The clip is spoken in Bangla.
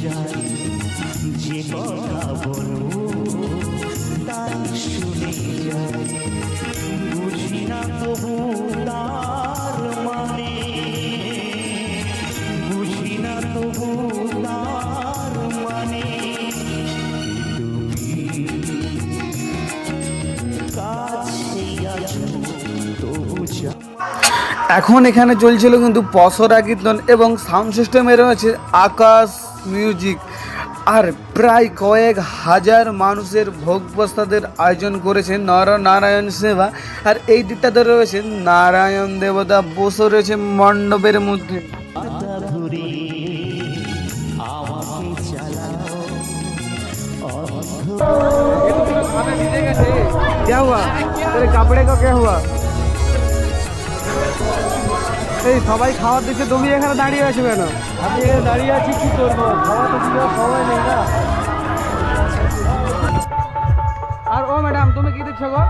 চাই, যে কথা বলবো তাই শুনে যাই, বুঝি না তবু তার মানে, বুঝি না তবু তার মানে, তুমি কাছে আছো তবু যা। এখন এখানে চলছিল কিন্তু পসরা কীর্তন এবং সাউন্ড সিস্টেমে রয়েছে আকাশ মিউজিক। আর প্রায় কয়েক হাজার মানুষের ভোগ প্রসাদের আয়োজন করেছে নরনারায়ণ সেবা। আর এই দিকটাতে রয়েছে নারায়ণ দেবতা বসে রয়েছে মণ্ডপের মধ্যে। আদা ধরে আমাকে চালাও क्या हुआ तेरे कपड़े को क्या हुआ? এই সবাই খাওয়ার দিচ্ছে, তুমি এখানে দাঁড়িয়ে আছো কেন? আমি এখানে দাঁড়িয়ে আছি, কি করবো? খাওয়া তো কিছু সময় নেই না। আর ও ম্যাডাম তুমি কি দিচ্ছ গো?